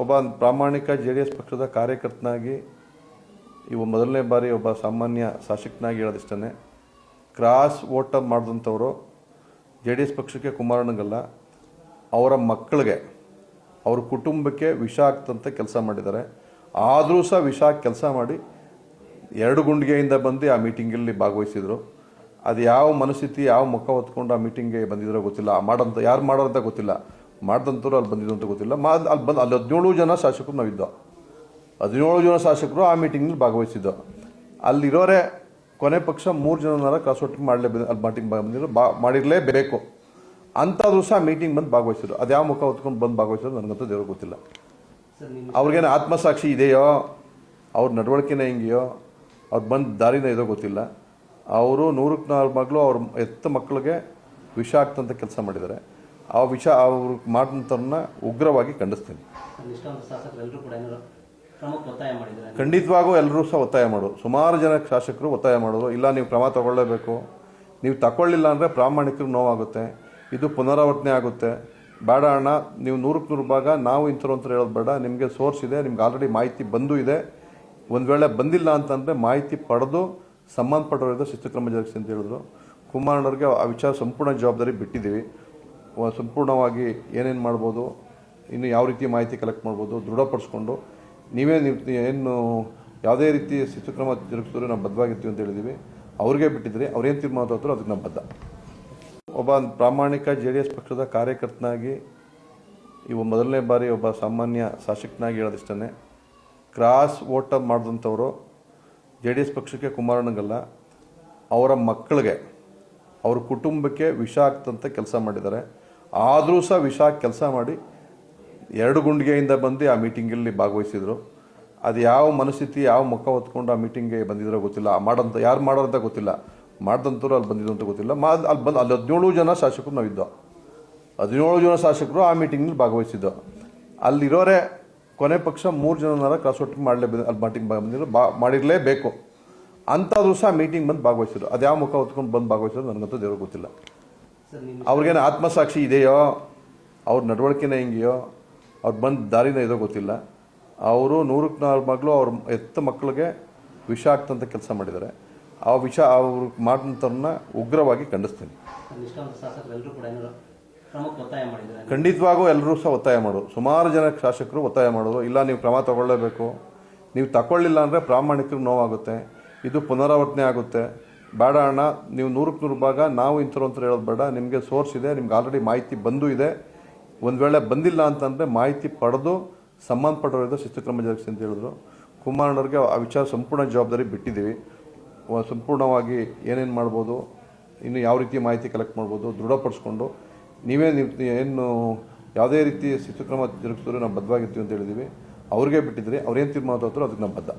ಒಬ್ಬ ಪ್ರಾಮಾಣಿಕ JDS ಪಕ್ಷದ ಕಾರ್ಯಕರ್ತನಾಗಿ ಇವು ಮೊದಲನೇ ಬಾರಿ ಒಬ್ಬ ಸಾಮಾನ್ಯ ಶಾಸಕನಾಗಿ ಹೇಳೋದಿಷ್ಟೇ, ಕ್ರಾಸ್ ವೋಟ್ ಮಾಡಿದಂಥವರು JDS ಪಕ್ಷಕ್ಕೆ ಕುಮಾರಣ್ಣಗಲ್ಲ, ಅವರ ಮಕ್ಕಳಿಗೆ ಅವ್ರ ಕುಟುಂಬಕ್ಕೆ ವಿಷ ಆಗ್ತಂತ ಕೆಲಸ ಮಾಡಿದ್ದಾರೆ. ಆದರೂ ಸಹ ವಿಷ ಕೆಲಸ ಮಾಡಿ 2 ಗುಂಡಿಗೆಯಿಂದ ಬಂದು ಆ ಮೀಟಿಂಗಲ್ಲಿ ಭಾಗವಹಿಸಿದರು. ಅದು ಯಾವ ಮನಸ್ಥಿತಿ, ಯಾವ ಮುಖ ಹೊತ್ಕೊಂಡು ಆ ಮೀಟಿಂಗ್ಗೆ ಬಂದಿದ್ರೋ ಗೊತ್ತಿಲ್ಲ. ಮಾಡೋಂಥ ಯಾರು ಮಾಡೋರಂತ ಗೊತ್ತಿಲ್ಲ, ಮಾಡಿದಂಥವ್ರು ಅಲ್ಲಿ ಬಂದಿದ್ದು ಅಂತ ಗೊತ್ತಿಲ್ಲ. ಅಲ್ಲಿ 17 ಜನ ಶಾಸಕರು ನಾವಿದ್ದೋ, 17 ಜನ ಶಾಸಕರು ಆ ಮೀಟಿಂಗ್ನಲ್ಲಿ ಭಾಗವಹಿಸಿದ್ದು. ಅಲ್ಲಿರೋರೆ ಕೊನೆ ಪಕ್ಷ 3 ಜನನಾರ ಕ್ರಾಸ್ ವೋಟಿಂಗ್ ಅಲ್ಲಿ ಮೀಟಿಂಗ್ ಬಂದಿದ್ರು, ಮಾಡಿರಲೇಬೇಕು ಅಂತಾದರೂ ಸಹ ಮೀಟಿಂಗ್ ಬಂದು ಭಾಗವಹಿಸಿದ್ರು. ಅದು ಯಾವ ಮುಖ ಹೊತ್ಕೊಂಡು ಬಂದು ಭಾಗವಹಿಸಿದ್ರು ನನಗಂತೂ ದೇವ್ರಿಗೆ ಗೊತ್ತಿಲ್ಲ. ಅವ್ರಿಗೇನು ಆತ್ಮಸಾಕ್ಷಿ ಇದೆಯೋ, ಅವ್ರ ನಡವಳಿಕೆನೇ ಹಿಂಗೆಯೋ, ಅವ್ರು ಬಂದು ದಾರಿನ ಇದೋ ಗೊತ್ತಿಲ್ಲ. ಅವರು 100ಕ್ಕೆ 4 ಮಕ್ಕಳು ಅವ್ರ ಎತ್ತ ಮಕ್ಕಳಿಗೆ ವಿಷ ಆಗ್ತಂತ ಕೆಲಸ ಮಾಡಿದ್ದಾರೆ. ಆ ವಿಷ ಅವ್ರು ಮಾಡಿದಂಥವ್ರನ್ನ ಉಗ್ರವಾಗಿ ಖಂಡಿಸ್ತೀನಿ. ಖಂಡಿತವಾಗೂ ಎಲ್ಲರೂ ಸಹ ಒತ್ತಾಯ ಮಾಡೋರು, ಸುಮಾರು ಜನ ಶಾಸಕರು ಒತ್ತಾಯ ಮಾಡೋರು, ಇಲ್ಲ ನೀವು ಕ್ರಮ ತಗೊಳ್ಳೇಬೇಕು, ನೀವು ತಗೊಳ್ಳಿಲ್ಲ ಅಂದರೆ ಪ್ರಾಮಾಣಿಕರು ನೋವಾಗುತ್ತೆ, ಇದು ಪುನರಾವರ್ತನೆ ಆಗುತ್ತೆ, ಬೇಡ ಅಣ್ಣ ನೀವು 100ಕ್ಕೆ 100 ಭಾಗ ನಾವು ಇಂಥವ್ರು ಅಂತ ಹೇಳೋದು ಬೇಡ, ನಿಮಗೆ ಸೋರ್ಸ್ ಇದೆ, ನಿಮ್ಗೆ ಆಲ್ರೆಡಿ ಮಾಹಿತಿ ಬಂದು ಇದೆ, ಒಂದು ವೇಳೆ ಬಂದಿಲ್ಲ ಅಂತಂದರೆ ಮಾಹಿತಿ ಪಡೆದು ಸಂಬಂಧಪಟ್ಟವರಿಂದ ಶಿಸ್ತುಕ್ರಮ ಜರುಗಿಸಿ ಅಂತ ಹೇಳಿದ್ರು. ಕುಮಾರಣ್ಣವ್ರಿಗೆ ಆ ವಿಚಾರ ಸಂಪೂರ್ಣ ಜವಾಬ್ದಾರಿ ಬಿಟ್ಟಿದ್ದೀವಿ. ಸಂಪೂರ್ಣವಾಗಿ ಏನೇನು ಮಾಡ್ಬೋದು, ಇನ್ನು ಯಾವ ರೀತಿ ಮಾಹಿತಿ ಕಲೆಕ್ಟ್ ಮಾಡ್ಬೋದು ದೃಢಪಡಿಸ್ಕೊಂಡು ನೀವು ಏನು ಯಾವುದೇ ರೀತಿ ಶಿಸ್ತುಕ್ರಮ ಜರುಗಿಸಿದ್ರು ನಾವು ಬದ್ಧವಾಗಿರ್ತೀವಿ ಅಂತ ಹೇಳಿದ್ದೀವಿ. ಅವ್ರಿಗೆ ಬಿಟ್ಟಿದ್ರಿ, ಅವ್ರೇನು ತೀರ್ಮಾನ ತಗೋತಾರೋ ಅದಕ್ಕೆ ನಾವು ಬದ್ಧ. ಒಬ್ಬ ಪ್ರಾಮಾಣಿಕ JDS ಪಕ್ಷದ ಕಾರ್ಯಕರ್ತನಾಗಿ ಇವು ಮೊದಲನೇ ಬಾರಿ ಒಬ್ಬ ಸಾಮಾನ್ಯ ಶಾಸಕನಾಗಿ ಹೇಳೋದಿಷ್ಟೇ, ಕ್ರಾಸ್ ವೋಟ್ ಮಾಡಿದಂಥವರು JDS ಪಕ್ಷಕ್ಕೆ ಕುಮಾರಣ್ಣಗಲ್ಲ, ಅವರ ಮಕ್ಕಳಿಗೆ ಅವ್ರ ಕುಟುಂಬಕ್ಕೆ ವಿಷ ಆಗ್ತಂತ ಕೆಲಸ ಮಾಡಿದ್ದಾರೆ. ಆದರೂ ಸಹ ವಿಷ ಕೆಲಸ ಮಾಡಿ 2 ಗುಂಡಿಗೆಯಿಂದ ಬಂದು ಆ ಮೀಟಿಂಗಲ್ಲಿ ಭಾಗವಹಿಸಿದರು. ಅದು ಯಾವ ಮನಸ್ಥಿತಿ, ಯಾವ ಮುಖ ಹೊತ್ಕೊಂಡು ಆ ಮೀಟಿಂಗ್ಗೆ ಬಂದಿದ್ರೋ ಗೊತ್ತಿಲ್ಲ. ಯಾರು ಮಾಡೋರಂತ ಗೊತ್ತಿಲ್ಲ, ಮಾಡಿದಂಥವ್ರು ಅಲ್ಲಿ ಬಂದಿದ್ದು ಅಂತ ಗೊತ್ತಿಲ್ಲ. ಅಲ್ಲಿ 17 ಜನ ಶಾಸಕರು ನಾವಿದ್ದೋ, 17 ಜನ ಶಾಸಕರು ಆ ಮೀಟಿಂಗ್ನಲ್ಲಿ ಭಾಗವಹಿಸಿದ್ದು. ಅಲ್ಲಿರೋರೆ ಕೊನೆ ಪಕ್ಷ 3 ಜನನಾರ ಕ್ರಾಸ್ ವೋಟಿಂಗ್ ಅಲ್ಲಿ ಮೀಟಿಂಗ್ ಬಂದಿದ್ರು, ಮಾಡಿರಲೇಬೇಕು ಅಂತಾದರೂ ಸಹ ಮೀಟಿಂಗ್ ಬಂದು ಭಾಗವಹಿಸಿದ್ರು. ಅದು ಯಾವ ಮುಖ ಹೊತ್ಕೊಂಡು ಬಂದು ಭಾಗವಹಿಸಿದ್ರು ನನಗಂತೂ ದೇವ್ರಿಗೆ ಗೊತ್ತಿಲ್ಲ. ಅವ್ರಿಗೇನು ಆತ್ಮಸಾಕ್ಷಿ ಇದೆಯೋ, ಅವ್ರ ನಡವಳಿಕೆನೇ ಹಿಂಗೆಯೋ, ಅವ್ರು ಬಂದು ದಾರಿನ ಇದೋ ಗೊತ್ತಿಲ್ಲ. ಅವರು 100ಕ್ಕೆ 4 ಮಕ್ಕಳು ಅವ್ರ ಎತ್ತ ಮಕ್ಕಳಿಗೆ ವಿಷ ಆಗ್ತಂತ ಕೆಲಸ ಮಾಡಿದ್ದಾರೆ. ಆ ವಿಷ ಅವ್ರು ಮಾಡಿದಂಥವ್ರನ್ನ ಉಗ್ರವಾಗಿ ಖಂಡಿಸ್ತೀನಿ. ಖಂಡಿತವಾಗೂ ಎಲ್ಲರೂ ಸಹ ಒತ್ತಾಯ ಮಾಡೋರು, ಸುಮಾರು ಜನ ಶಾಸಕರು ಒತ್ತಾಯ ಮಾಡೋರು, ಇಲ್ಲ ನೀವು ಕ್ರಮ ತಗೊಳ್ಳೇಬೇಕು, ನೀವು ತಗೊಳ್ಳಿಲ್ಲ ಅಂದರೆ ಪ್ರಾಮಾಣಿಕರು ನೋವಾಗುತ್ತೆ, ಇದು ಪುನರಾವರ್ತನೆ ಆಗುತ್ತೆ, ಬೇಡ ಅಣ್ಣ ನೀವು 100ಕ್ಕೆ 100 ಭಾಗ ನಾವು ಇಂಥವ್ರು ಅಂತ ಹೇಳೋದು ಬೇಡ, ನಿಮಗೆ ಸೋರ್ಸ್ ಇದೆ, ನಿಮ್ಗೆ ಆಲ್ರೆಡಿ ಮಾಹಿತಿ ಬಂದು ಇದೆ, ಒಂದು ವೇಳೆ ಬಂದಿಲ್ಲ ಅಂತಂದರೆ ಮಾಹಿತಿ ಪಡೆದು ಸಂಬಂಧಪಟ್ಟವರಿಂದ ಶಿಸ್ತುಕ್ರಮ ಜರುಗಿಸಿ ಅಂತ ಹೇಳಿದ್ರು. ಕುಮಾರಣ್ಣವ್ರಿಗೆ ಆ ವಿಚಾರ ಸಂಪೂರ್ಣ ಜವಾಬ್ದಾರಿ ಬಿಟ್ಟಿದ್ದೀವಿ. ಸಂಪೂರ್ಣವಾಗಿ ಏನೇನು ಮಾಡ್ಬೋದು, ಇನ್ನು ಯಾವ ರೀತಿ ಮಾಹಿತಿ ಕಲೆಕ್ಟ್ ಮಾಡ್ಬೋದು ದೃಢಪಡಿಸ್ಕೊಂಡು ಏನು ಯಾವುದೇ ರೀತಿ ಶಿಸ್ತುಕ್ರಮ ಜರುಗಿಸಿದ್ರು ನಾವು ಬದ್ಧವಾಗಿರ್ತೀವಿ ಅಂತ ಹೇಳಿದ್ದೀವಿ. ಅವ್ರಿಗೆ ಬಿಟ್ಟಿದ್ರಿ, ಅವ್ರೇನು ತೀರ್ಮಾನ ತಗೋತಾರೋ ಅದಕ್ಕೆ ನಾವು ಬದ್ಧ.